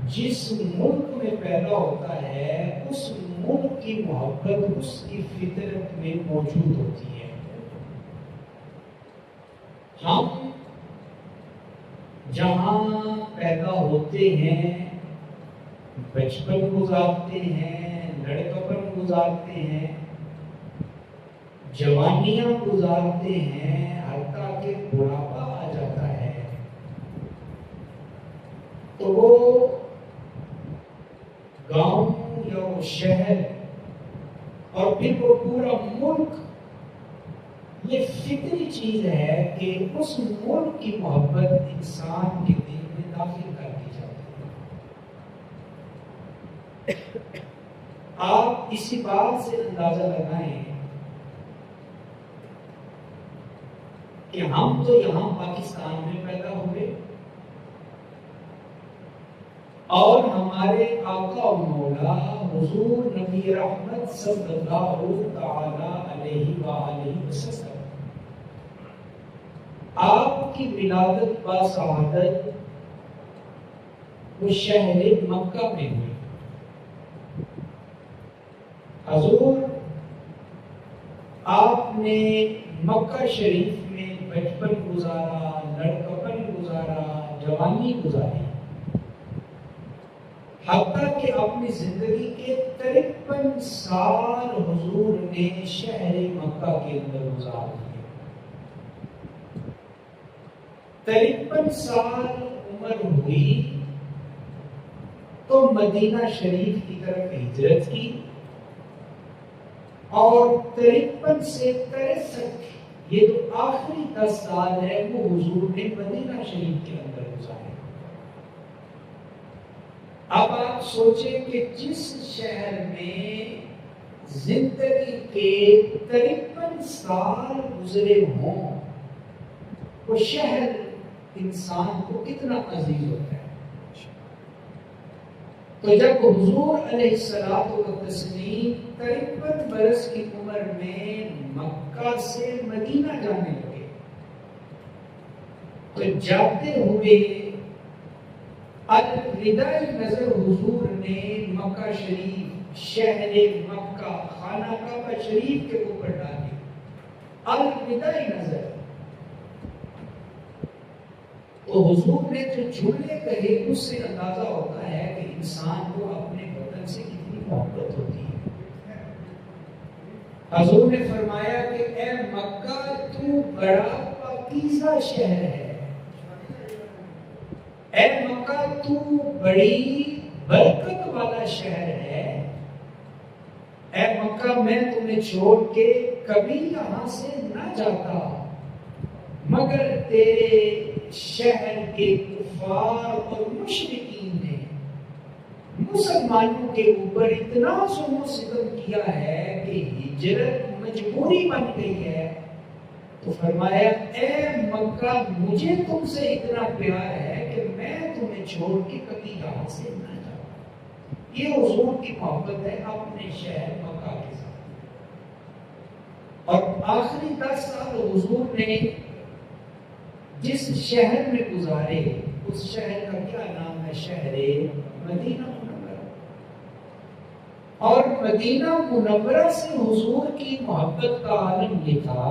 جس ملک میں پیدا ہوتا ہے اس ملک کی محبت اس کی فطرت میں موجود ہوتی ہے. ہم جہاں پیدا ہوتے ہیں بچپن گزارتے ہیں، لڑکپن گزارتے ہیں، جوانیاں گزارتے ہیں، حتیٰ کہ بڑھاپا آ جاتا ہے، تو وہ گاؤں یا وہ شہر اور پھر وہ پورا ملک، یہ فطری چیز ہے کہ اس ملک کی محبت انسان کے دل میں داخل کر دی جاتی ہے. آپ اسی بات سے اندازہ لگائیں کہ ہم تو یہاں پاکستان میں پیدا ہوئے اور ہمارے آقا و مولا حضور نبی رحمت صلی اللہ تعالی علیہ وآلہ وسلم آپ کی ولادت با سعادت وہ شہر مکہ میں ہوئی. حضور آپ نے مکہ شریف میں بچپن گزارا، لڑکپن گزارا، جوانی گزاری، حتیٰ کہ اپنی زندگی کے 53 سال حضور نے شہر مکہ کے اندر گزار دیے. 53 سال عمر ہوئی تو مدینہ شریف کی طرف ہجرت کی اور 53 سے 63 یہ جو آخری 10 سال ہے وہ حضور نے مدینہ شریف کے اندر گزارے. اب آپ سوچیں کہ جس شہر میں زندگی کے 53 سال گزرے ہوں وہ شہر انسان کو کتنا عزیز ہوتا ہے. تو جب حضور علیہ الصلوۃ والتسلیم 53 برس کی عمر میں مکہ سے مدینہ جانے لگے تو جاتے ہوئے الوداع نظر حضور نے مکہ شریف، شہر مکہ، خانہ کعبہ شریف کے اوپر ڈالی. الوداع نظر تو حضور نے جو جملے کہے اس سے اندازہ ہوتا ہے کہ انسان کو اپنے وطن سے کتنی محبت ہوتی ہے. حضور نے فرمایا کہ اے مکہ تو بڑا پاکیزہ شہر ہے، اے مکہ تو بڑی برکت والا شہر ہے، اے مکہ میں تمہیں چھوڑ کے کبھی یہاں سے نہ جاتا مگر تیرے شہر کے کفار اور مشرکین نے مسلمانوں کے اوپر اتنا ظلم و ستم کیا ہے کہ ہجرت مجبوری بن گئی ہے. تو فرمایا اے مکہ مجھے تم سے اتنا پیار ہے کہ میں تمہیں چھوڑ کے کبھی یہاں سے نہ جاؤں. یہ حضور کی محبت ہے اپنے شہر مکہ کے ساتھ. اور آخری 10 سال حضور نے جس شہر میں گزارے اس شہر کا کیا نام ہے؟ شہر مدینہ منورہ. اور مدینہ منورہ سے حضور کی محبت کا عالم یہ تھا،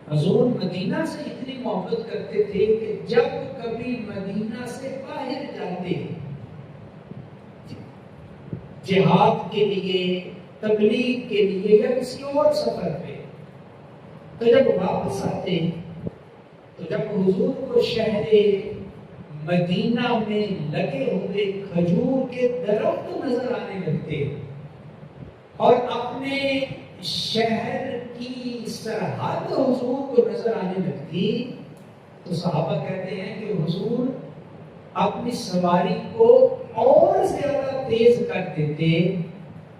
حضور مدینہ سے اتنی محبت کرتے تھے کہ جب کبھی مدینہ سے باہر جاتے جہاد کے لیے، تبلیغ کے لیے یا کسی اور سفر پہ، تو جب واپس آتے تو جب حضور کو شہر مدینہ میں لگے ہوئے کھجور کے درخت نظر آنے لگتے اور اپنے شہر کی سرحد حضور کو نظر آنے لگتی تو صحابہ کہتے ہیں کہ حضور اپنی سواری کو اور زیادہ تیز کر دیتے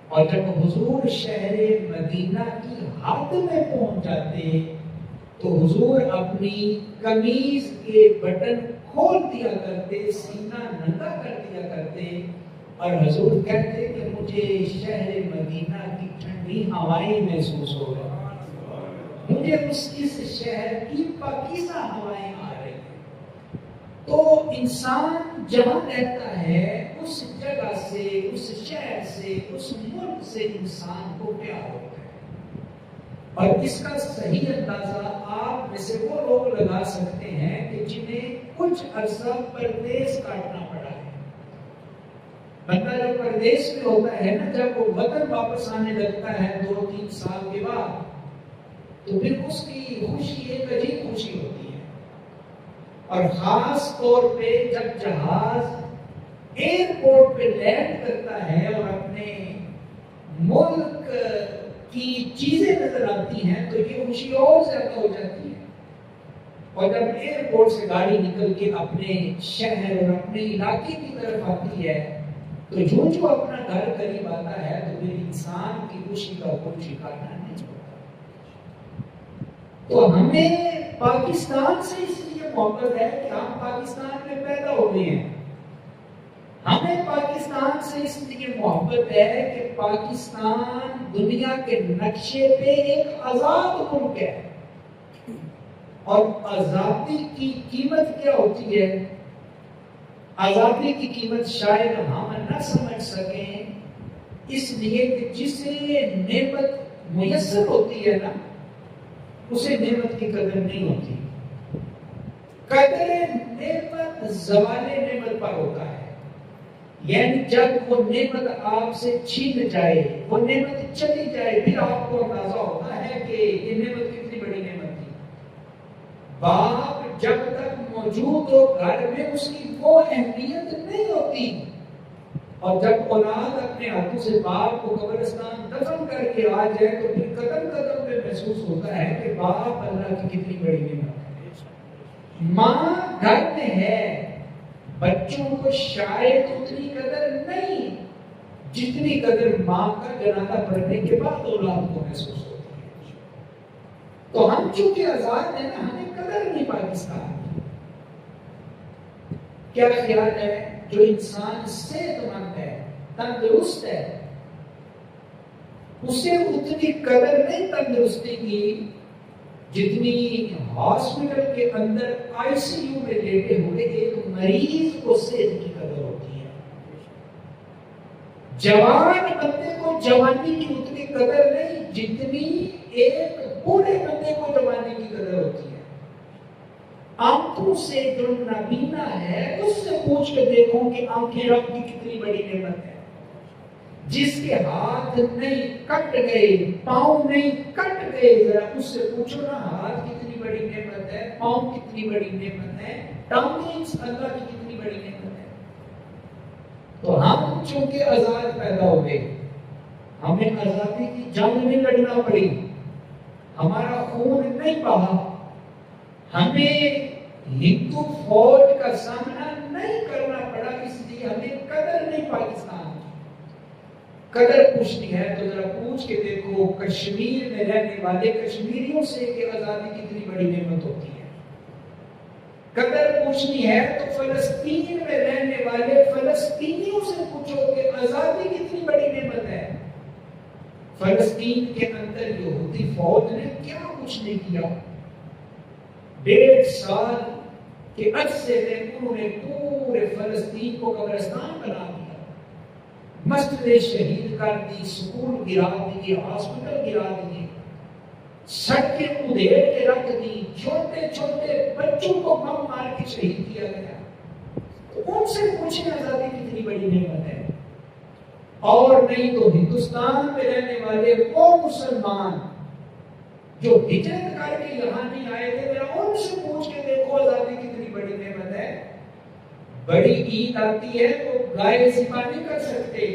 اور جب حضور شہر مدینہ کی حد میں پہنچ جاتے تو حضور اپنی قمیض کے بٹن کھول دیا کرتے، سینہ ننگا کر دیا کرتے اور حضور کہتے کہ مجھے شہر مدینہ کی ٹھنڈی ہوائیں محسوس ہو رہی، مجھے اس شہر کی پاکیزہ ہوائیں آ رہی. تو انسان جہاں رہتا ہے اس جگہ سے، اس شہر سے، اس ملک سے انسان کو پیار ہوتا ہے، اور اس کا صحیح اندازہ آپ میں سے وہ لوگ لگا سکتے ہیں کہ جنہیں کچھ عرصہ پردیس کاٹنا پڑا ہے۔ بندہ جب پردیس میں ہوتا ہے نا، جب وہ وطن واپس آنے لگتا ہے 2-3 سال کے بعد، تو پھر اس کی خوشی ایک عجیب خوشی ہوتی ہے، اور خاص طور پہ جب جہاز ایئرپورٹ پہ لینڈ کرتا ہے اور اپنے ملک کی چیزیں نظر آتی ہیں تو یہ خوشی اور زیادہ ہو جاتی ہے۔ اور جب ایئرپورٹ سے گاڑی نکل کے اپنے شہر اور اپنے علاقے کی طرف آتی ہے تو جو اپنا گھر قریب آتا ہے تو پھر انسان کی خوشی کا کوئی ٹھکانا نہیں ہوتا۔ تو ہمیں پاکستان سے اس لیے محبت ہے کہ ہم پاکستان میں پیدا ہوئے ہیں، ہمیں پاکستان سے اس لیے محبت ہے کہ پاکستان دنیا کے نقشے پہ ایک آزاد ملک ہے، اور آزادی کی قیمت کیا ہوتی ہے؟ آزادی کی قیمت شاید ہم نہ سمجھ سکیں، اس لیے کہ جسے نعمت میسر ہوتی ہے نا، اسے نعمت کی قدر نہیں ہوتی۔ قدر نعمت زوال نعمت پر ہوتا ہے، یعنی جب وہ نعمت آپ سے چھین جائے، وہ نعمت چلی جائے، پھر آپ کو اندازہ ہوتا ہے کہ یہ نعمت کتنی بڑی نعمت تھی۔ باپ جب تک موجود ہو گھر میں اس کی وہ اہمیت نہیں ہوتی، اور جب اولاد اپنے ہاتھوں سے باپ کو قبرستان دفن کر کے آ جائے تو پھر قدم قدم پہ محسوس ہوتا ہے کہ باپ اللہ کی کتنی بڑی نعمت ہے۔ ماں گھر میں ہے، بچوں کو شاید اتنی قدر نہیں جتنی قدر ماں کا جنازہ پڑھنے کے بعد اولاد کو محسوس ہوتی ہے۔ تو ہم چونکہ آزاد ہیں نا، ہمیں قدر نہیں پاکستان۔ کیا خیال ہے جو انسان صحت مند ہے، تندرست ہے، اسے اتنی قدر نہیں تندرستی کی جتنی ہاسپٹل کے اندر آئی سی یو میں لیٹے ہوئے ایک مریض کو صحت کی قدر ہوتی ہے۔ جوان بندے کو جوانی کی اتنی قدر نہیں جتنی ایک بوڑھے بندے کو جوانی کی قدر ہوتی ہے۔ آنکھوں سے جو نابینا ہے اس سے پوچھ کے دیکھو کہ آنکھیں رب کی کتنی بڑی نعمت ہے۔ جس کے ہاتھ نہیں کٹ گئے، پاؤں نہیں کٹ گئے، ذرا اس سے پوچھو نا ہاتھ کتنی بڑی نعمت ہے، پاؤں کتنی بڑی نعمت ہے، ٹانگیں اللہ کی کتنی بڑی نعمت ہے۔ تو ہم چونکہ آزاد پیدا ہوئے، ہمیں آزادی کی جنگ نہیں لڑنا پڑی، ہمارا خون نہیں بہا، ہمیں ہندو فوج کا سامنا نہیں کرنا پڑا، اس لیے ہمیں قدر نہیں پاکستان کی۔ قدر پوچھنی ہے تو ذرا پوچھ کے دیکھو کشمیر میں رہنے والے کشمیریوں سے کہ آزادی کتنی بڑی نعمت ہوتی ہے۔ قدر پوچھنی ہے تو فلسطین میں رہنے والے فلسطینیوں سے پوچھو کہ آزادی کتنی بڑی نعمت ہے۔ فلسطین کے اندر یہودی فوج نے کیا کچھ نہیں کیا، 1.5 سال کے عرصے میں انہوں نے پورے فلسطین کو قبرستان بنا دیا، مسجد شہید کر دی، سکول گرا دیے، ہاسپٹل گرا دیے، سڑکیں ادھیڑ کے رکھ دی، چھوٹے چھوٹے بچوں کو بم مار کے شہید کیا گیا۔ تو ان سے پوچھیں آزادی کتنی بڑی نعمت ہے۔ اور نہیں تو ہندوستان میں رہنے والے وہ مسلمان جو ہجرت کر کے یہاں نہیں آئے تھے، میرا ان سے پوچھ کے دیکھو آزادی کتنی بڑی نعمت ہے۔ بڑی عید آتی ہے تو گائے ذبح نہیں کر سکتے،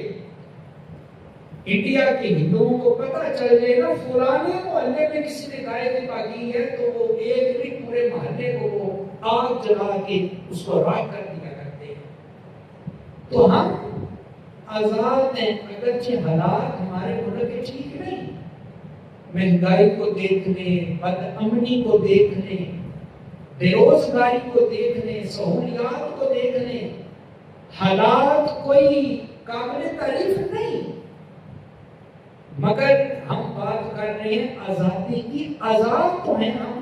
انڈیا کے ہندوؤں کو پتہ چل جائے نا فلانے محلے میں کسی نے گائے ذبح کی ہے تو وہ ایک دن پورے محلے کو وہ آگ جلا کے اس کو راکھ کر دیا کرتے ہیں۔ تو ہم آزاد ہیں، اگرچہ حالات ہمارے ملک کے ٹھیک نہیں، مہنگائی کو دیکھنے، بد امنی کو دیکھنے، بے روزگاری کو دیکھنے، سہولیات کو دیکھنے، حالات کوئی قابل تعریف نہیں، مگر ہم بات کر رہے ہیں آزادی کی۔ آزاد تو ہیں ہم،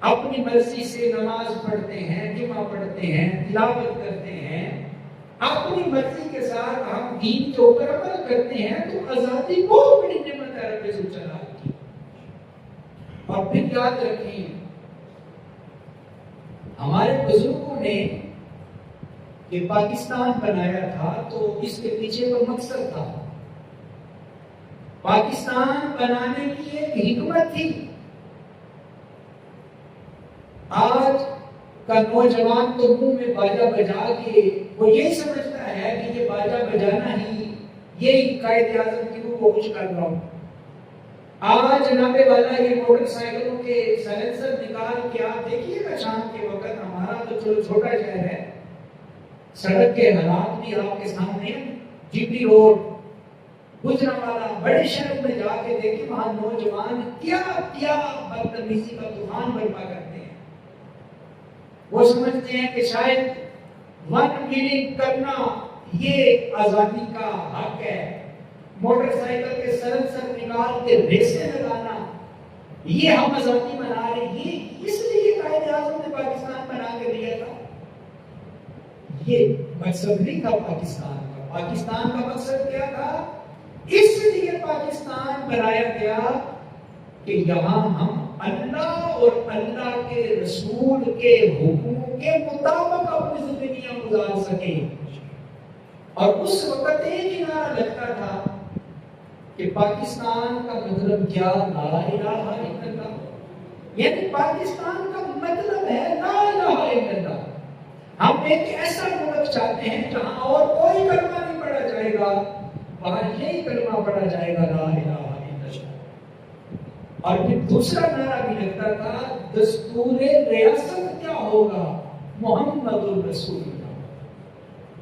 اپنی مرضی سے نماز پڑھتے ہیں، جمعہ پڑھتے ہیں، تلاوت کرتے ہیں، اپنی مرضی کے ساتھ ہم دین کے اوپر عمل کرتے ہیں، تو آزادی بہت بڑی نعمت ہے رب ذوالجلال کی۔ اور پھر یاد رکھیں، ہمارے بزرگوں نے کہ پاکستان بنایا تھا تو اس کے پیچھے کوئی مقصد تھا، پاکستان بنانے کی ایک حکمت تھی۔ آج کا نوجوان تو منہ میں باجا بجا کے وہ یہی سمجھتا ہے کہ یہ باجا بجانا ہی یہی قائد اعظم کی وہ کچھ کر رہا ہوں۔ آج جناب والا یہ موٹر سائیکلوں کے سائلنسر نکال کے آپ دیکھیے گا شام کے وقت، ہمارا تو چلو چھوٹا شہر ہے، سڑک کے حالات بھی آپ کے سامنے، جی پی روڈ، گجرانوالہ، بڑے شہر میں جا کے دیکھیں وہاں نوجوان کیا کیا بدتمیزی کا طوفان برپا کرتے ہیں۔ وہ سمجھتے ہیں کہ شاید ون ویلنگ کرنا یہ آزادی کا حق ہے، موٹر سائیکل کے سائلنسر نکال کے ریسیں لگانا یہ ہم آزادی منا رہے ہیں۔ یہ اس لیے قائد اعظم نے پاکستان بنا کے دیا تھا، یہ مقصد نہیں تھا پاکستان کا۔ پاکستان کا مقصد کیا تھا؟ اس لیے پاکستان بنایا گیا کہ یہاں ہم اللہ اور اللہ کے رسول کے حکم کے مطابق اپنی زندگیاں گزار سکیں۔ اور اس وقت ایک ہی نعرہ لگتا تھا کہ پاکستان کا مطلب کیا؟ لا الہ الا اللہ، یعنی پاکستان کا مطلب ہے لا الہ الا اللہ۔ ہم ایک ایسا ملک چاہتے ہیں جہاں اور کوئی کلمہ نہیں پڑھا جائے گا، وہاں یہی کلمہ پڑھا جائے گا، لا الہ الا اللہ۔ اور پھر دوسرا نعرہ بھی لگتا تھا، دستور ریاست کیا ہوگا؟ محمد الرسول اللہ۔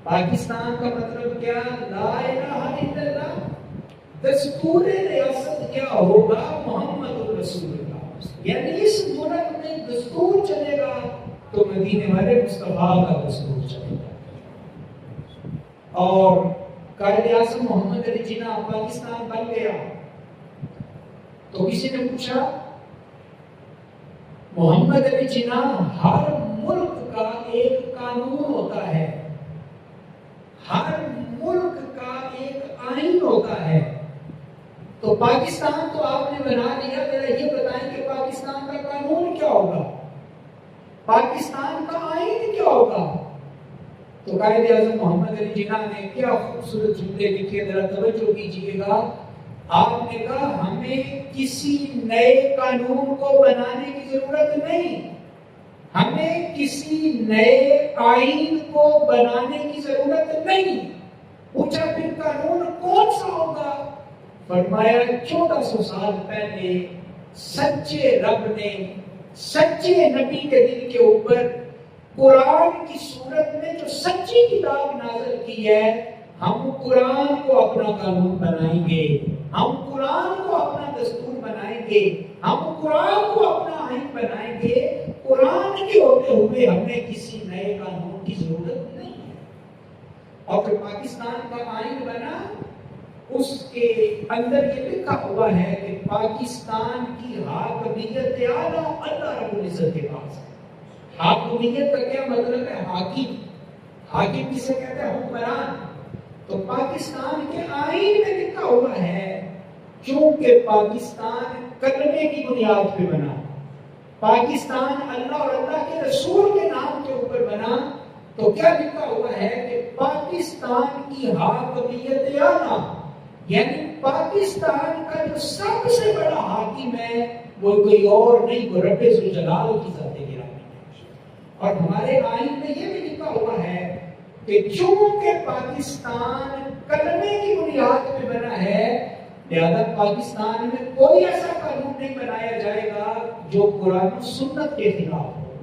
پاکستان کا مطلب کیا؟ لا الہ الا اللہ۔ دستور ریاست کیا ہوگا؟ محمد الرسول اللہ۔ یعنی اس ملک میں دستور چلے گا تو مدینے والے مصطفیٰ کا دستور چلے گا۔ اور قائد اعظم محمد علی جناح پاکستان بن گیا تو کسی نے پوچھا، محمد علی جناح، ہر ملک کا ایک قانون ہوتا ہے، ہر ملک کا ایک آئین ہوتا ہے، تو پاکستان تو آپ نے بنا لیا، ذرا یہ بتائیں کہ پاکستان کا قانون کیا ہوگا، پاکستان کا آئین کیا ہوگا؟ تو قائد اعظم محمد علی جناح نے کیا خوبصورت جملے لکھے، ذرا توجہ کیجیے گا۔ آپ نے کہا ہمیں کسی نئے قانون کو بنانے کی ضرورت نہیں، ہمیں کسی نئے آئین کو بنانے کی ضرورت نہیں۔ پوچھا پھر قانون کون سا ہوگا؟ فرمایا 1400 سال پہلے سچے رب نے سچے نبی کے دل کے اوپر قرآن کی صورت میں جو سچی کتاب نازل کی ہے، ہم قرآن کو اپنا قانون بنائیں گے، ہم قرآن کو اپنا دستور بنائیں گے، ہم قرآن کو اپنا آئین بنائیں گے۔ قرآن کے ہوتے ہوئے ہمیں کسی نئے قانون کی ضرورت نہیں ہے۔ اور پھر پاکستان کا آئین بنا، اس کے اندر یہ لکھا ہوا ہے کہ پاکستان کی حاکمیت اعلیٰ اللہ رب العزت کے پاس ہے۔ حاکمیت کا کیا مطلب ہے؟ حاکم، حاکم کسے کہتے ہیں؟ حکمران۔ تو پاکستان کے آئین میں لکھا ہوا ہے، چونکہ پاکستان کلمے کی بنیاد پہ بنا، پاکستان اللہ اور اللہ کے رسول کے نام کے اوپر بنا، تو کیا لکھا ہوا ہے کہ پاکستان کی حاکمیت اعلیٰ، یعنی پاکستان کا جو سب سے بڑا حاکم ہے وہ کوئی اور نہیں، وہ رب ذوالجلال کی ذات گرامی ہے۔ اور ہمارے آئین میں یہ بھی لکھا ہوا ہے کہ چونکہ پاکستان کلمے کی بنیاد پہ بنا ہے، لہذا پاکستان میں کوئی ایسا قانون نہیں بنایا جائے گا جو قرآن و سنت کے خلاف ہو،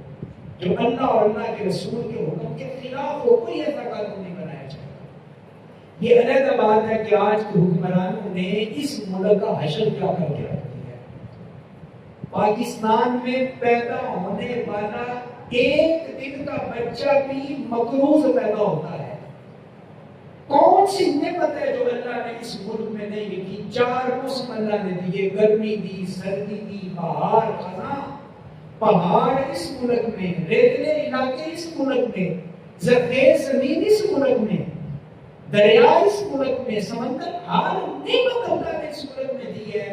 جو اللہ اور اللہ کے رسول کے حکم کے خلاف ہو، کوئی ایسا قانون نہیں بنایا جائے گا۔ یہ علیحدہ بات ہے کہ آج کے حکمرانوں نے اس ملک کا حشر کیا کر کے رکھ دیا ہے۔ پاکستان میں پیدا ہونے والا ایک دن کا بچہ بھی مقروض پیدا ہوتا ہے۔ کون سی نعمت ہے جو اللہ نے اس ملک میں نہیں لکھی؟ 4 موسم اللہ نے دیے، گرمی دی، سردی دی، بہار، خزاں۔ پہاڑ اس ملک میں، ریتلے علاقے اس ملک میں، زرخیز زمین اس ملک میں، دریا اس ملک میں، سمندر، ہر نعمت اللہ نے اس ملک میں دی ہے،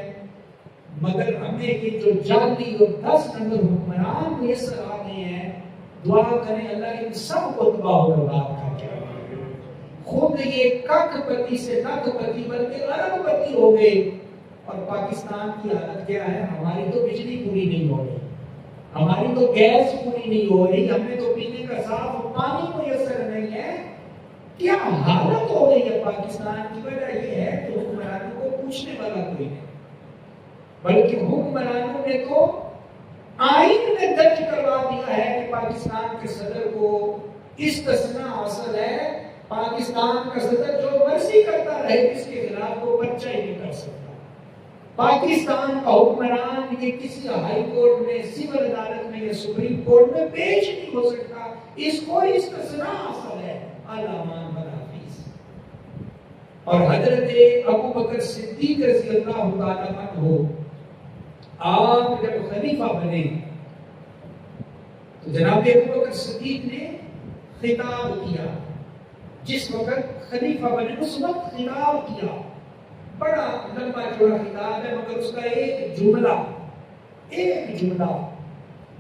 مگر ہمیں یہ جو جعلی اور 10 نمبر حکمران میسر آ گئے ہیں، دعا کریں اللہ ان سب کو تباہ و برباد کر کے، خود یہ کک پتی سے لاکھ پتی بلکہ ارب پتی ہو گئے۔ اور پاکستان کی حالت کیا ہے؟ ہماری تو بجلی پوری نہیں ہو رہی، ہماری تو گیس پوری نہیں ہو رہی، ہمیں تو پینے کا صاف پانی میسر نہیں ہے۔ کیا حالت ہو گئی ہے پاکستان کی؟ وجہ یہ ہے کہ حکمرانوں کو پوچھنے والا کوئی نہیں، بلکہ حکمرانوں نے تو آئین میں درج کروا دیا ہے کہ پاکستان کے صدر کو استثناء حاصل ہے، پاکستان کا صدر جو مرضی کرتا رہے، اس کے خلاف وہ پرچہ ہی نہیں کر سکتا۔ پاکستان کا حکمران یہ کسی ہائی کورٹ میں، سول عدالت میں یا سپریم کورٹ میں پیش نہیں ہو سکتا، اس کو استثناء حاصل ہے۔ الامان بالحفیظ۔ اور حضرت ابو بکر صدیق رضی اللہ تعالیٰ عنہ آپ جب خلیفہ بنے تو جناب ابو بکر صدیق نے خطاب کیا، جس وقت خلیفہ بنے اس وقت خطاب کیا، بڑا لمبا چوڑا خطاب ہے، مگر اس کا ایک جملہ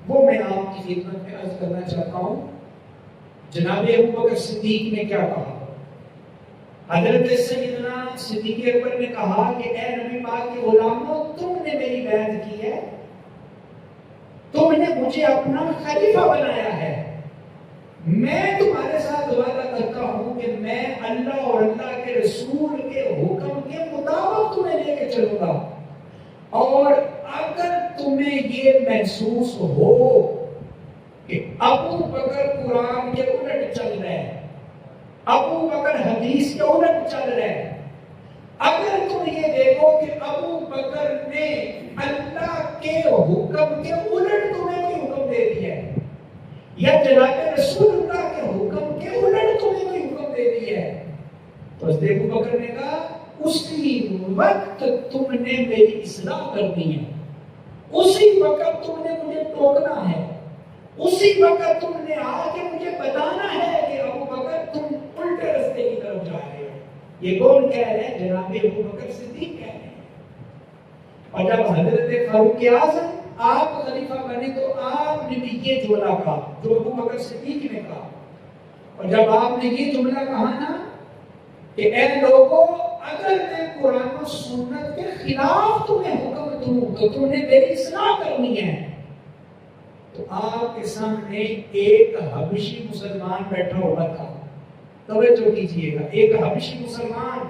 وہ میں آپ کی خدمت میں عرض کرنا چاہتا ہوں۔ جناب ابو بکر صدیق نے کیا کہا؟ حضرت سیدنا صدیق اکبر نے کہا کہ اے نبی پاک کے غلاموں، تم نے میری بیعت کی ہے، تم نے مجھے اپنا خلیفہ بنایا ہے، میں تمہارے ساتھ وعدہ کرتا ہوں کہ میں اللہ اور اللہ کے رسول کے حکم کے مطابق تمہیں لے کے چلوں گا، اور اگر تمہیں یہ محسوس ہو کہ ابو بکر قرآن کے الٹ چل رہے ہیں، ابو بکر حدیث کے الٹ چل رہے ہیں، اگر تم یہ دیکھو کہ ابو بکر نے اللہ کے حکم کے الٹ تمہیں کوئی حکم دے دیا ہے، یا جناب رسول اللہ کے حکم کے الٹ تمہیں کوئی حکم دے دیا ہے، تو حضرت ابو بکر نے کہا اسی وقت تم نے میری اصلاح کرنی ہے، اسی وقت تم نے مجھے ٹوکنا ہے، اسی وقت تم نے آ کے مجھے بتانا ہے کہ ابو بکر تم الٹے راستے کی طرف جا رہے ہو۔ یہ کون کہہ رہے ہیں؟ جناب ابو بکر صدیق کہہ رہے ہیں۔ اور جب حضرت فاروق اعظم آپ خلیفہ بنے تو آپ نے بھی یہ جملہ کہا جو ابو بکر صدیق نے کہا، اور جب آپ نے یہ جملہ کہا نا کہ اے لوگوں، اگر میں قرآن و سنت کے خلاف تمہیں حکم دوں تو تم نے میری اصلاح کرنی ہے، تو آپ کے سامنے ایک حبشی مسلمان بیٹھا ہوا تھا، توجہ کیجیے گا، ایک حبشی مسلمان،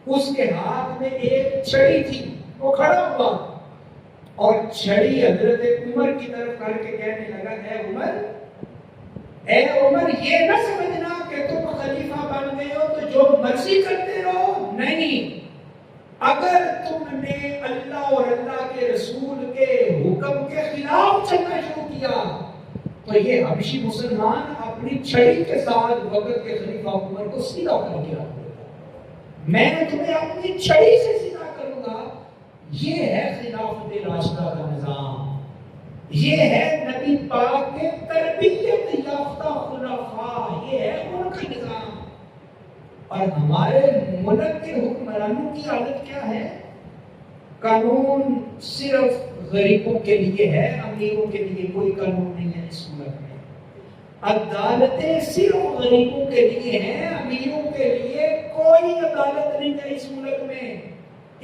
اس کے ہاتھ میں ایک چھڑی تھی، وہ کھڑا ہوا اور چھڑی حضرت عمر کی طرف کر کے کہنے لگا اے عمر یہ نہ سمجھنا کہ تم خلیفہ بن گئے ہو تو جو مرضی کرتے رہو، نہیں، اگر تم نے اللہ اور اللہ کے رسول کے حکم کے خلاف چلنا شروع کیا تو یہ حبشی مسلمان اپنی چھڑی کے ساتھ وقت کے خلیفہ عمر کو سیدھا کر کے رکھ دے گا، میں تمہیں اپنی چھڑی سے سیدھا کروں گا۔ یہ ہے خلافت راشدہ کا نظام، یہ ہے نبی پاک کے تربیت یافتہ خلفاء، یہ ہے ان کا نظام۔ اور ہمارے ملک کے حکمرانوں کی حالت کیا ہے؟ قانون صرف غریبوں کے لیے ہے، امیروں کے لیے کوئی قانون نہیں ہے اس ملک میں۔ عدالتیں صرف غریبوں کے لیے ہیں، امیروں کے لیے کوئی عدالت نہیں ہے اس ملک میں۔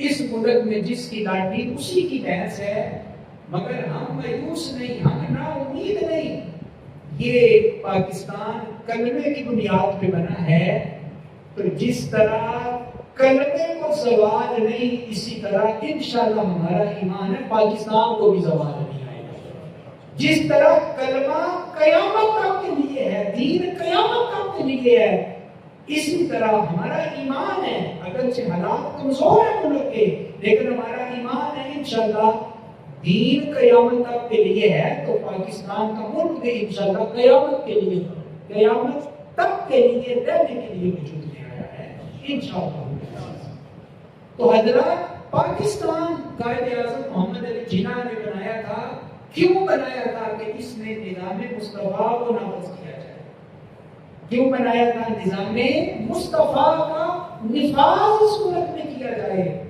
اس ملک میں جس کی لاٹھی اسی کی بحث ہے، مگر ہم مایوس نہیں، ہم نا امید نہیں۔ یہ پاکستان کلمے کی بنیاد پہ بنا ہے، تو جس طرح کلمے کو زوال نہیں، اسی طرح انشاءاللہ ہمارا ایمان ہے پاکستان کو بھی زوال نہیں آئے گا۔ جس طرح کلمہ قیامت تک کے لیے ہے، دین قیامت تک کے لیے ہے، اسی طرح ہمارا ایمان ہے، اگرچہ حالات کمزور ہیں ملک کے، لیکن ہمارا ایمان ہے انشاءاللہ دین قیامت تک کے لیے ہے، تو پاکستان کا ملک بھی انشاءاللہ قیامت کے لیے، قیامت تک کے لیے رہنے کے لیے وجود میں آیا ہے انشاءاللہ۔ تو حضرات، پاکستان قائد اعظم محمد علی جناح نے بنایا تھا کیوں بنایا تھا کہ اس میں نظام مصطفیٰ کو نافذ کیا جائے؟ کیوں بنایا تھا نظام مصطفیٰ کا نفاذ اس ملک میں کیا جائے؟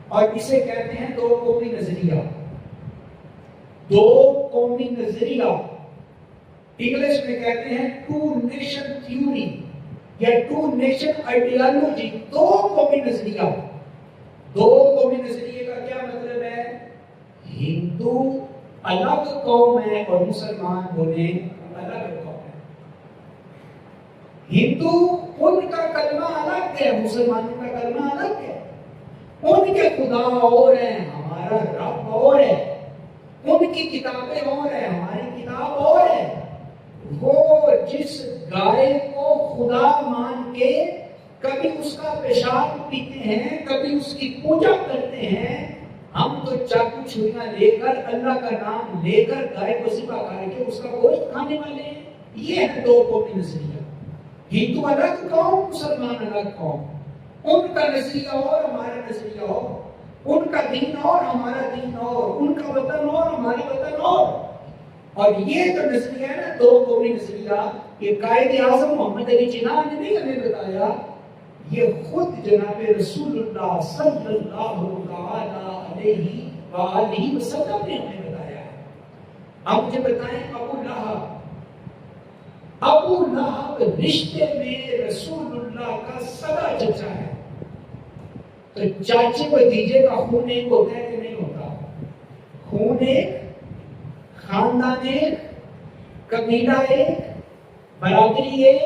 اور اسے کہتے ہیں دو قومی نظریہ. دو قومی نظریہ انگلش میں کہتے ہیں ٹو نیشن تھیوری یا ٹو نیشن آئیڈیالوجی. دو قومی نظریہ. دو قومی نظریے کا کیا مطلب ہے؟ ہندو الگ قوم ہے اور مسلمان بولے الگ قوم ہے. ہندو ان کا کلمہ الگ ہے، مسلمانوں کا کلمہ الگ ہے. ان کے خدا اور ہیں، ہمارا رب اور ہے. ان کی کتابیں اور ہیں، ہماری کتاب اور ہے. وہ جس گائے کو خدا مان کے کبھی اس کا پیشاب پیتے ہیں، کبھی اس کی پوجا کرتے ہیں، ہم تو چاقو چھریاں لے کر اللہ کا نام لے کر گائے کو ذبح کر کے اس کا گوشت کھانے والے ہیں. یہ ہے دو قومی نظریہ. ہندو الگ قوم، مسلمان الگ قوم. ان کا نظریہ اور ہمارا نظریہ اور، ان کا دین اور ہمارا دین اور، ان کا وطن اور ہمارا وطن اور. اور یہ جو نظریہ ہے نا دو قومی نظریہ، یہ قائد اعظم محمد علی جناح نے نہیں ہمیں بتایا، یہ خود جناب رسول اللہ صلی اللہ علیہ وآلہ وسلم نے ہمیں بتایا ہے. اب مجھے بتائیں ابو لہب رشتے میں رسول اللہ کا سگا چچا ہے، تو چاچے بھتیجے کا خون ایک ہوتا ہے کہ نہیں ہوتا؟ خون ایک، خاندان ایک، قبیلہ ایک، برادری ایک،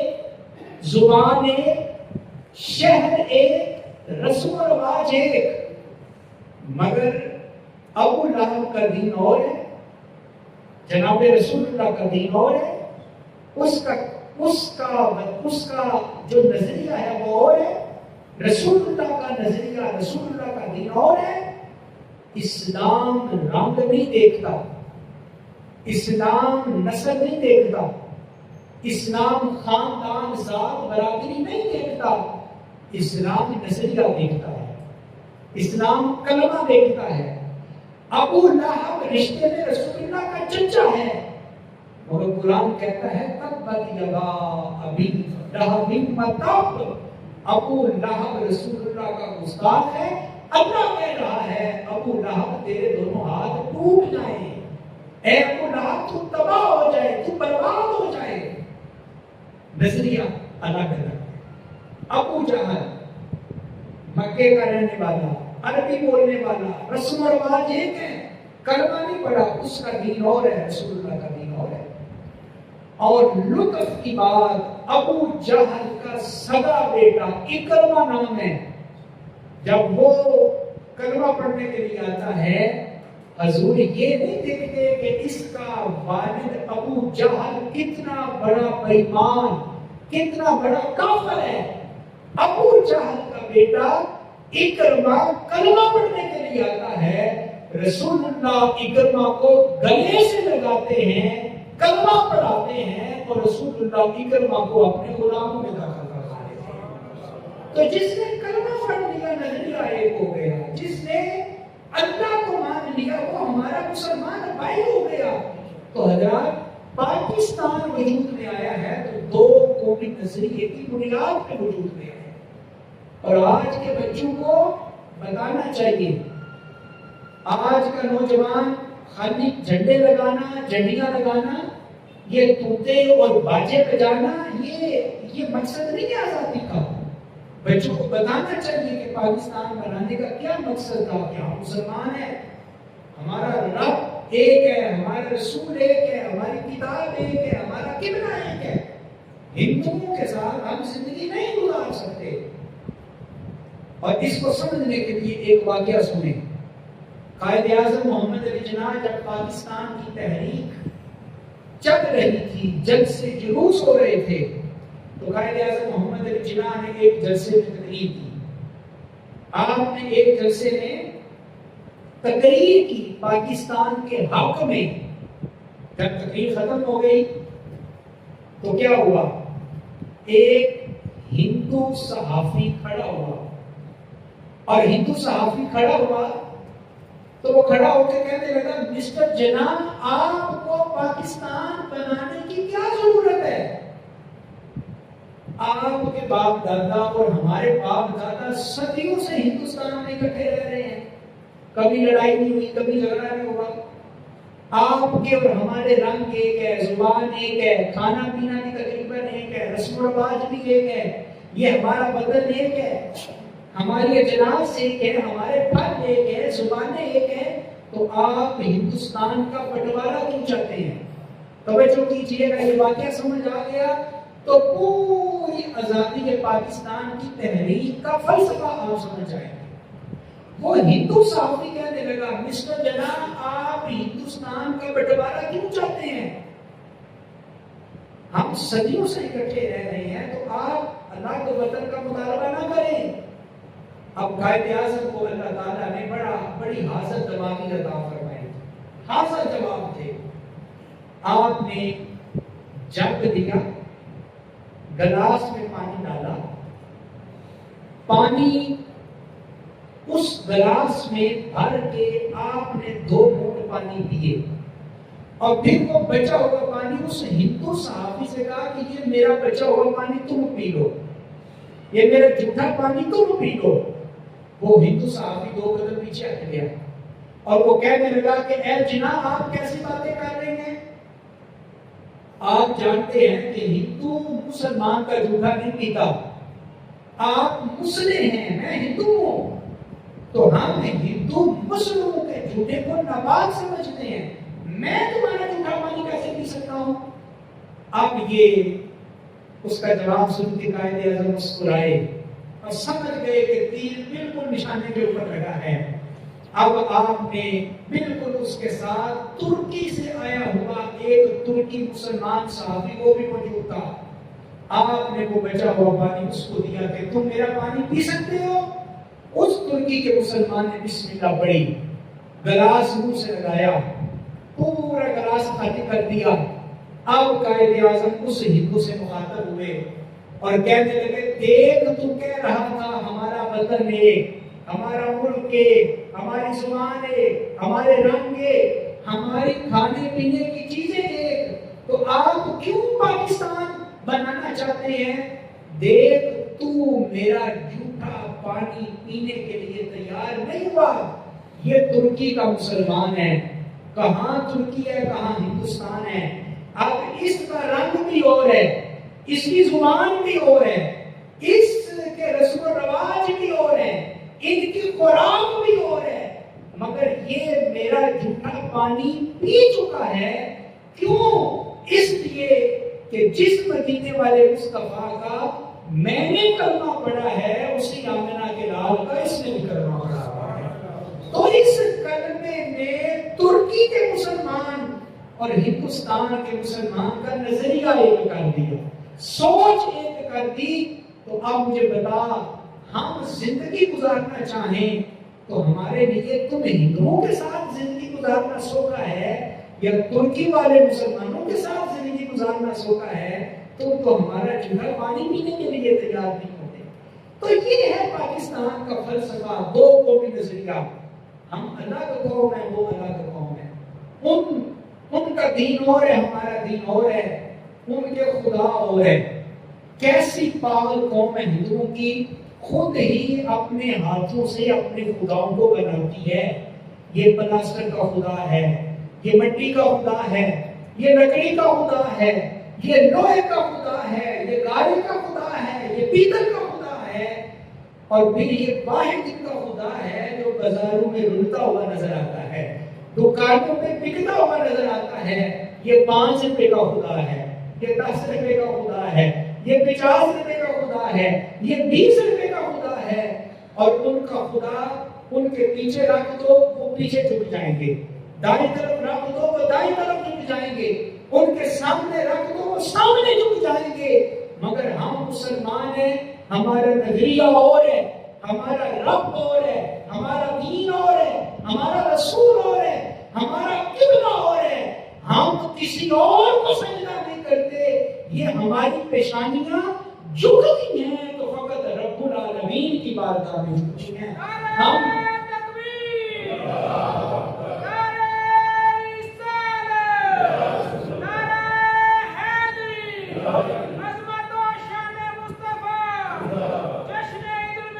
زبان ایک، شہر ایک، رسم و رواج ایک. مگر ابو لہب کا دین اور ہے، جناب رسول اللہ کا دین اور ہے. اس کا جو نظریہ ہے وہ اور ہے. رسول اللہ کا نظریہ، رسول اللہ کا دین اور ہے. اسلام رنگ نہیں دیکھتا، اسلام نسل نہیں دیکھتا، اسلام خاندان ذات برادری نہیں دیکھتا. اسلام نظریہ دیکھتا ہے، اسلام کلمہ دیکھتا ہے. ابو لہب رشتے میں رسول اللہ کا چچا ہے، اور قرآن کہتا ہے تبت یدا ابی لہب وتب. ابو لہب رسول اللہ کا گستاخ ہے. اللہ کہہ رہا ہے ابو لہب تیرے دونوں ہاتھ ٹوٹ جائیں، اے ابو لہب تو تباہ ہو جائے، تو برباد ہو جائے. نظریہ الگ الگ. ابو جہل مکے کا رہنے والا، عربی بولنے والا، رسم و رواج ایک ہے، کلمہ نہیں پڑھا، اس کا دین اور ہے، رسول اللہ کا دین اور ہے. اور لطف کی بات، ابو جہل کا سگا بیٹا اکرمہ نام ہے، جب وہ کلمہ پڑھنے کے لیے آتا ہے، حضور یہ نہیں دیکھتے کہ اس کا والد ابو جہل کتنا بڑا بےایمان، کتنا بڑا کافر ہے. ابو جہل کا بیٹا اکرمہ کلمہ پڑھنے کے لیے آتا ہے، رسول اللہ اکرمہ کو گلے سے لگاتے ہیں، کلمہ پڑھاتے ہیں، اور رسول اللہ اکرمہ کو اپنے غلاموں میں داخل کرتے ہیں. تو جس نے کلمہ پڑھ لیا نظریہ ایک ہو گیا، جس نے اللہ کو مان لیا وہ ہمارا مسلمان بھائی ہو گیا. تو حضرات پاکستان وجود میں آیا ہے تو دو قومی نظریے کی بنیاد پہ وجود میں آیا ہے. اور آج کے بچوں کو بتانا چاہیے، آج کا نوجوان خالی جھنڈے لگانا، جھنڈیاں لگانا، یہ طوطے اور باجے بجانا، یہ مقصد نہیں ہے آزادی کا. بچوں کو بتانا چاہیے کہ پاکستان بنانے کا کیا مقصد تھا، کہ ہم مسلمان ہیں، ہمارا رب ایک ہے، ہمارا رسول ایک ہے، ہماری کتاب ایک ہے، ہمارا قبلہ ایک ہے. ہندوؤں کے ساتھ ہم زندگی نہیں گزار سکتے. اور اس کو سمجھنے کے لیے ایک واقعہ سنیں. قائد اعظم محمد علی جناح جب پاکستان کی تحریک چل رہی تھی، جنگ سے جلوس ہو رہے تھے، تو قائد اعظم محمد علی جناح نے ایک جلسے میں تقریر کی. آپ نے ایک جلسے میں تقریر کی پاکستان کے حق میں. جب تقریر ختم ہو گئی تو کیا ہوا؟ ایک ہندو صحافی کھڑا ہوا، اور ہندو صحافی کھڑا ہوا تو وہ کھڑا ہو کے کہنے لگا مسٹر جناح آپ کو پاکستان بنانے کی کیا ضرورت ہے؟ آپ کے باپ دادا اور ہمارے باپ دادا صدیوں سے ہندوستان میں اکٹھے رہ رہے ہیں، کبھی لڑائی نہیں ہوئی، کبھی جھگڑا نہیں ہوا۔ آپ کے اور ہمارے رنگ ایک ہے، زبان ایک ہے، کھانا پینا بھی تقریباً ایک ہے، رسم و رواج بھی ایک ہے، یہ ہمارا بدن ایک ہے، ہماری اجناس ایک ہے، ہمارے پھل ایک ہے، زبانیں ایک ہیں، تو آپ ہندوستان کا بٹوارا کیوں چاہتے ہیں؟ توجہ کیجیے گا، یہ واقعہ سمجھ آ گیا تو پوری آزادی پاکستان کی تحریک کا فلسفہ آپ سمجھ جائیں گے۔ وہ ہندو صحافی کہنے لگا مسٹر جناح آپ ہندوستان کا بٹوارا کیوں چاہتے ہیں؟ ہم صدیوں سے اکٹھے رہ رہے ہیں، تو آپ اللہ کے وطن کا مطالبہ نہ کریں۔ اب قائد اعظم کو اللہ تعالیٰ نے بڑی حاضر جوابی عطا فرمائی، حاضر جواب تھے۔ آپ نے جگ دیا، گلاس میں پانی ڈالا، پانی اس گلاس میں بھر کے آپ نے 2 گھونٹ پانی پیے، اور پھر وہ بچا ہوا پانی اس ہندو صحافی سے کہا کہ یہ میرا بچا ہوا پانی تم پی لو، یہ میرا جھوٹا پانی تم پی لو۔ وہ ہندو صحافی 2 قدم پیچھے ہٹ گیا اور وہ کہنے لگا کہ اے جناب آپ کیسی باتیں کر رہے ہیں؟ آپ جانتے ہیں کہ ہندو مسلمان کا جھوٹا نہیں پیتا، آپ مسلم ہیں، میں ہندو ہوں، تو ہم ہندو مسلموں کے جھوٹے کو ناپاک سمجھتے ہیں، میں تمہارا جھوٹا پانی کیسے پی سکتا ہوں؟ اب یہ اس کا جواب سن کے قائد اعظم مسکرائے اور سمجھ گئے کہ تیر بالکل نشانے کے اوپر لگا ہے۔ اب آپ نے بالکل اس کے ساتھ ترکی سے آیا ہوا ایک ترکی مسلمان صحابی کو بھی موجود تھا، آپ نے وہ بچا ہوا پانی اس کو دیا کہ تم میرا پانی پی سکتے ہو۔ اس ترکی کے مسلمان نے بسم اللہ پڑھی، گلاس منہ سے لگایا، پورا گلاس خالی کر دیا۔ اب قائد اعظم اس ہندو سے مخاطب ہوئے اور کہنے لگے دیکھ تو کہہ رہا تھا ہمارا وطن ہے، ہمارا ملک ہے، ہماری زبان ہے، ہمارے رنگ ہے، ہماری کھانے پینے کی چیزیں ایک، تو آپ کیوں پاکستان بنانا چاہتے ہیں؟ دیکھ تو میرا جھوٹا پانی پینے کے لیے تیار نہیں ہوا۔ یہ ترکی کا مسلمان ہے، کہاں ترکی ہے کہاں ہندوستان ہے، اب اس کا رنگ بھی اور ہے، اس کی زبان بھی اور ہے، اس کے رسم و رواج بھی اور ہے، ان کی خوراک بھی اور ہے، مگر یہ میرا جھوٹا پانی پی چکا ہے۔ کیوں؟ اس لیے کہ جس مدینے والے مصطفیٰ کا میں نے کلمہ پڑھا ہے اسی آمنہ کے لال کا اس نے بھی کلمہ پڑھا ہے۔ تو اس کلمے میں ترکی کے مسلمان اور ہندوستان کے مسلمان کا نظریہ ایک کر دیا، سوچ ایک کر دی۔ تو اب مجھے بتا، ہم زندگی گزارنا چاہیں تو ہمارے لیے تم ہندوؤں کے ساتھ زندگی گزارنا سوکھا ہے یا ترکی والے مسلمانوں کے ساتھ زندگی گزارنا سوکھا ہے؟ تم تو ہمارا جھوٹا پانی پینے کے لیے تیار نہیں ہوتے۔ تو یہ ہے پاکستان کا فلسفہ، 2 قومی نظریہ، ہم اللہ کا قوم ہے، وہ اللہ کا قوم ہے، ان کا دین اور ہے، ہمارا دین اور ہے، ان کے خدا اور ہے۔ کیسی پاگل قوم ہے ہندوؤں کی، خود ہی اپنے ہاتھوں سے اپنے خداؤں کو بناتی ہے۔ یہ پلاسٹر کا خدا ہے، یہ مٹی کا خدا ہے، یہ لکڑی کا خدا ہے، یہ لوہے کا خدا ہے، یہ گارے کا خدا ہے، یہ پیتل کا خدا ہے، اور پھر یہ واحد ان کا خدا ہے جو بازاروں میں رلتا ہوا نظر آتا ہے، دکانوں میں بکتا ہوا نظر آتا ہے۔ یہ 5 روپے کا خدا ہے، یہ 10 روپے کا خدا ہے، یہ 50 روپے کا خدا ہے، یہ 20 روپے کا خدا ہے، اور ان کا خدا ان کے پیچھے رکھ دو وہ پیچھے جھک جائیں گے، دائیں طرف رکھ دو وہ دائیں طرف جھک جائیں گے، ان کے سامنے رکھ دو وہ سامنے جھک جائیں گے۔ مگر ہم مسلمان ہیں، ہمارا نظریہ اور ہے، ہمارا رب اور ہے، ہمارا دین اور ہے، ہمارا رسول اور ہے، ہمارا قبلہ اور ہے، ہم کسی اور کو سجدہ نہیں کرتے۔ یہ ہماری پیشانیاں جھکتی ہیں تو فقط رب العالمین کی بارگاہ میں جھکتی ہیں۔ ہم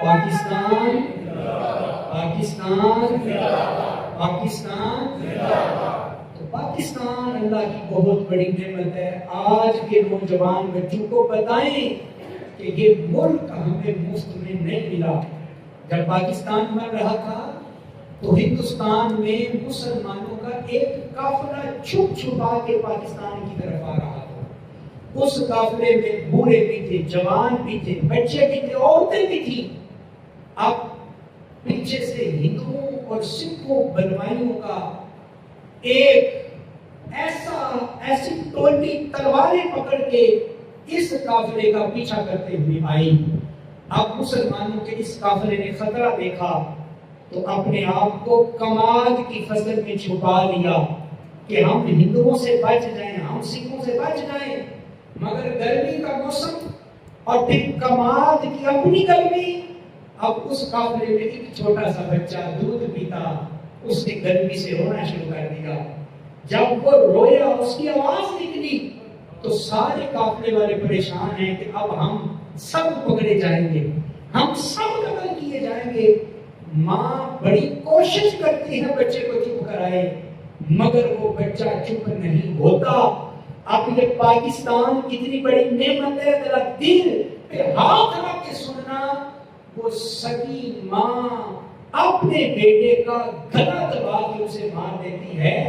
پاکستان، پاکستان، پاکستان۔ تو پاکستان اللہ کی بہت بڑی نعمت ہے۔ آج کے نوجوان بچوں کو بتائیں کہ یہ ملک ہمیں مفت میں نہیں ملا۔ جب پاکستان بن رہا تھا تو ہندوستان میں مسلمانوں کا ایک قافلہ چھپ چھپا کے پاکستان کی طرف آ رہا تھا۔ اس قافلے میں بوڑھے بھی تھے، جوان بھی تھے، بچے بھی تھے، عورتیں بھی تھیں۔ اب پیچھے سے ہندوؤں اور سکھوں بلوائیوں کا ایک ایسی ٹولی تلواریں پکڑ کے اس قافلے کا پیچھا کرتے ہوئے آئی۔ اب مسلمانوں کے اس قافلے نے خطرہ دیکھا تو اپنے آپ کو کماد کی فصل میں چھپا لیا کہ ہم ہندوؤں سے بچ جائیں، ہم سکھوں سے بچ جائیں۔ مگر گرمی کا موسم اور پھر کماد کی اپنی گرمی، اب اس قافلے میں ایک چھوٹا سا بچہ دودھ پیتا، اس نے گرمی سے رونا شروع کر دیا۔ جب وہ رویا، اس کی آواز نکلی تو سارے قافلے والے پریشان ہیں کہ اب ہم سب پکڑے جائیں گے، ہم سب قتل کیے جائیں گے۔ ماں بڑی کوشش کرتی ہے بچے کو چپ کرائے، مگر وہ بچہ چپ نہیں ہوتا۔ اب یہ پاکستان کتنی بڑی نعمت ہے، ذرا دل پہ ہاتھ رکھ کے سننا۔ وہ سگی ماں اپنے بیٹے کا گلا دبا کے اسے مار دیتی ہے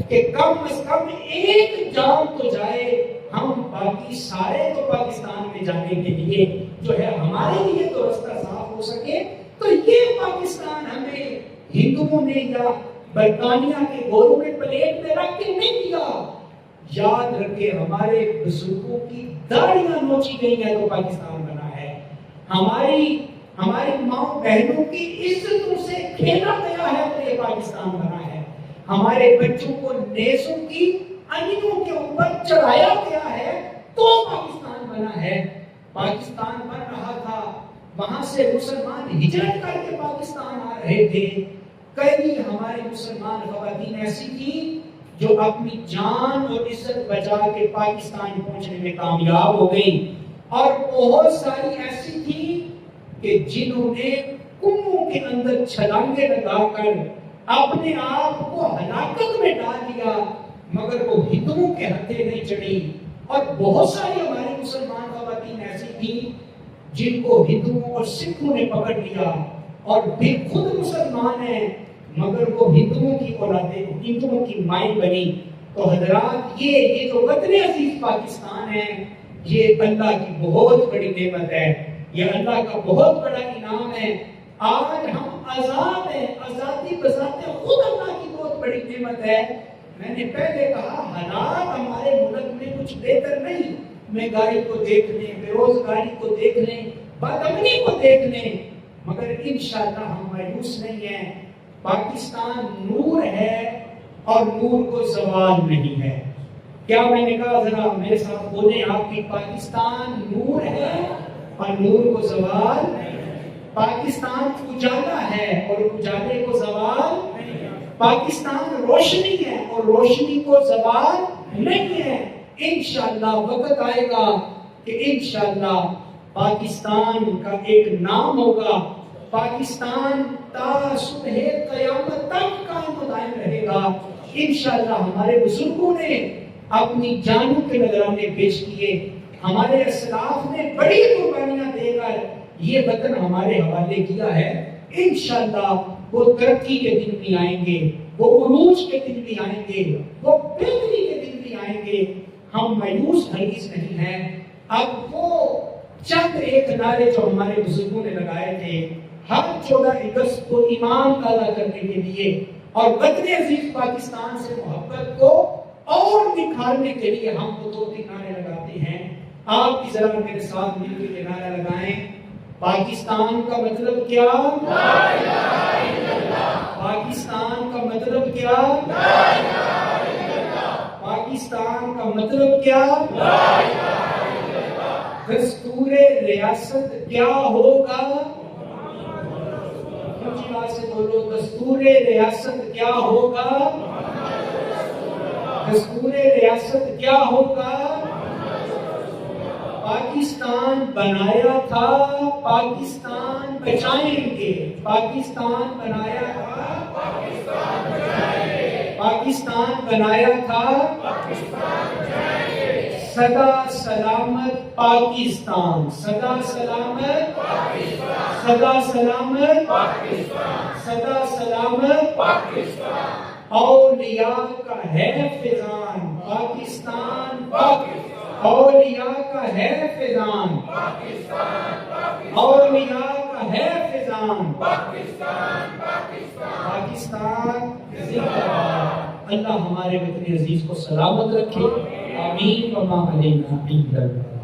کہ کم از کم ایک جان تو جائے، ہم باقی سارے تو پاکستان میں جانے کے لیے جو ہے ہمارے لیے تو راستہ صاف ہو سکے۔ تو یہ پاکستان ہمیں ہندوؤں نے یا برطانیہ کے گوروں نے پلیٹ میں رکھ کے نہیں دیا۔ یاد رکھے ہمارے بزرگوں کی داڑیاں نوچی گئی ہیں تو پاکستان بنا ہے، ہماری ماں بہنوں کی عزتوں سے کھیلا گیا ہے تو یہ پاکستان بنا ہے، ہمارے بچوں کو نیزوں کی انیوں کے اوپر چڑھایا گیا ہے تو پاکستان بنا ہے۔ پاکستان بن رہا تھا، وہاں سے مسلمان ہجرت کر کے پاکستان آ رہے تھے۔ کئی ہمارے مسلمان خواتین ایسی تھیں جو اپنی جان اور عزت بچا کے پاکستان پہنچنے میں کامیاب ہو گئی، اور بہت ساری ایسی تھیں کہ جنہوں نے کنویں کے اندر چھلانگیں لگا کر اپنے آپ کو ہلاکت میں ڈال دیا، مگر وہ ہندوؤں کے ہتھے نہیں چڑھی۔ اور بہت ساری ہماری مسلمان خواتین ایسی تھیں جن کو ہندوؤں اور سکھوں نے پکڑ لیا اور پھر خود مسلمان ہیں مگر وہ ہندوؤں کی اولادیں، ہندوؤں کی مائیں بنی۔ تو حضرات یہ جو وطن عزیز پاکستان ہے، یہ اللہ کی بہت بڑی نعمت ہے، یہ اللہ کا بہت بڑا انعام ہے۔ آج ہم آزاد ہیں، آزادی بذات خود اللہ کی بہت بڑی نعمت ہے۔ میں نے پہلے کہا حالات ہمارے ملک میں کچھ بہتر نہیں، مہنگائی کو دیکھ لیں، بے روزگاری کو دیکھ لیں، بدامنی کو دیکھ لیں، مگر انشاءاللہ ہم مایوس نہیں ہیں۔ پاکستان نور ہے اور نور کو زوال نہیں ہے۔ کیا میں نے کہا؟ ذرا میرے ساتھ بولیں آپ کی، پاکستان نور ہے اور نور کو زوال نہیں ہے۔ پاکستان اجالا ہے اور اجالے کو زوال نہیں ہے۔ پاکستان روشنی ہے اور روشنی کو زوال نہیں ہے۔ انشاءاللہ وقت آئے گا کہ انشاءاللہ پاکستان کا ایک نام ہوگا، پاکستان تا صبح قیامت تک قائم و دائم رہے گا۔ انشاءاللہ ہمارے بزرگوں نے اپنی جانوں کے نذرانے پیش کیے، ہمارے اسلاف نے بڑی قربانیاں دے کر یہ وطن ہمارے حوالے کیا ہے۔ انشاءاللہ وہ ترقی کے دن بھی آئیں گے، وہ عروج کے دن بھی آئیں گے، وہ بہتری کے دن بھی آئیں گے۔ ہم مایوس ہرگز نہیں ہیں۔ اب وہ چند ایک نعرے جو ہمارے بزرگوں نے لگائے تھے ہر 14 اگست کو ایمان تازہ کرنے کے لیے اور وطن عزیز پاکستان سے محبت کو اور نکھارنے کے لیے ہم کو 2-3 نعرے لگاتے ہیں۔ آپ بھی ذرا میرے ساتھ مل کے یہ نعرہ لگائیں۔ پاکستان کا مطلب کیا؟ لا الہ الا اللہ۔ پاکستان کا مطلب کیا؟ لا الہ الا اللہ۔ پاکستان کا مطلب کیا؟ لا الہ الا اللہ۔ دستور ریاست کیا ہوگا؟ اونچی آواز سے بولو، دستور ریاست کیا ہوگا؟ دستور ریاست کیا ہوگا؟ پاکستان بنایا تھا، پاکستان بچائیں گے، پاکستان بنایا تھا، پاکستان بچائیں گے، پاکستان بنایا تھا، پاکستان بچائیں گے، سدا سلامت پاکستان، سدا سلامت پاکستان، سدا سلامت پاکستان، سدا سلامت پاکستان، اولیاء کا ہے فیضان پاکستان، پاکستان، اولیاء کا ہے فیضان پاکستان، اولیاء کا ہے فیضان پاکستان، پاکستان زندہ باد۔ اللہ ہمارے وطن عزیز کو سلامت رکھے، آمین وما علینا الا البلاغ۔